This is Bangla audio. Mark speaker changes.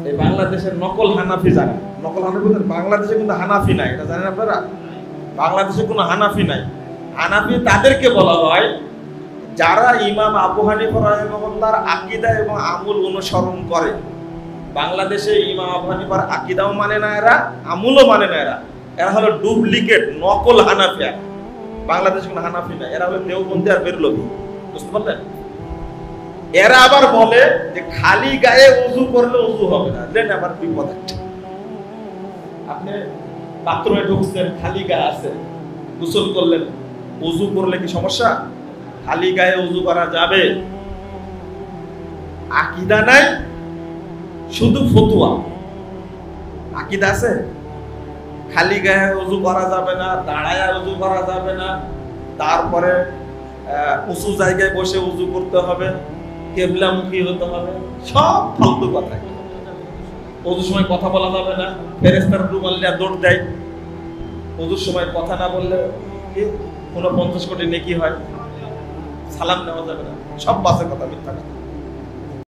Speaker 1: এই বাংলাদেশের নকল হানাফি যারা, নকল হানাফি বলতে বাংলাদেশে কিন্তু হানাফি নাই, এটা জানেন আপনারা? বাংলাদেশে কোনো হানাফি নাই। হানাফি তাদেরকে বলা হয় যারা ইমাম আবু হানিফা রাহিমাহুল্লাহর আকীদা এবং আমল অনুসরণ করে। বাংলাদেশে ইমাম আবু হানিফার আকীদাও মানে না এরা, আমলও মানে না এরা। এরা হলো ডুপ্লিকেট, নকল হানাফিয়া। বাংলাদেশে কোনো হানাফি নাই, এরা হলো দেওবন্দি আর বেরলভী। বুঝতে পারলেন? এরা আবার বলে যে খালি গায়ে ওযু করলে ওযু হবে না। দেন আবার বিপদ একটা। আপনি বাথরুমে ঢুকছেন, খালি গায়ে আছে, গোসল করলেন, ওযু করলে কি সমস্যা? খালি গায়ে ওযু করা যাবে। আকীদা নাই, শুধু ফতোয়া। আকীদা আছে? খালি গায়ে ওযু করা যাবে না, দাঁড়ায় ওযু করা যাবে না, তারপরে উঁচু জায়গায় বসে ওযু করতে হবে, কিবলামুখী হতে হবে, সব ফালতু কথা। ওযুর সময় কথা বলা যাবে না, ফেরেশতারা রুমাল নিয়ে দৌড় দেয়। ওযুর সময় কথা না বললে কি কোনো 50 কোটি নেকি হয়? সালাম নেওয়া যাবে না, সব বাসে কথা, মিথ্যা কথা।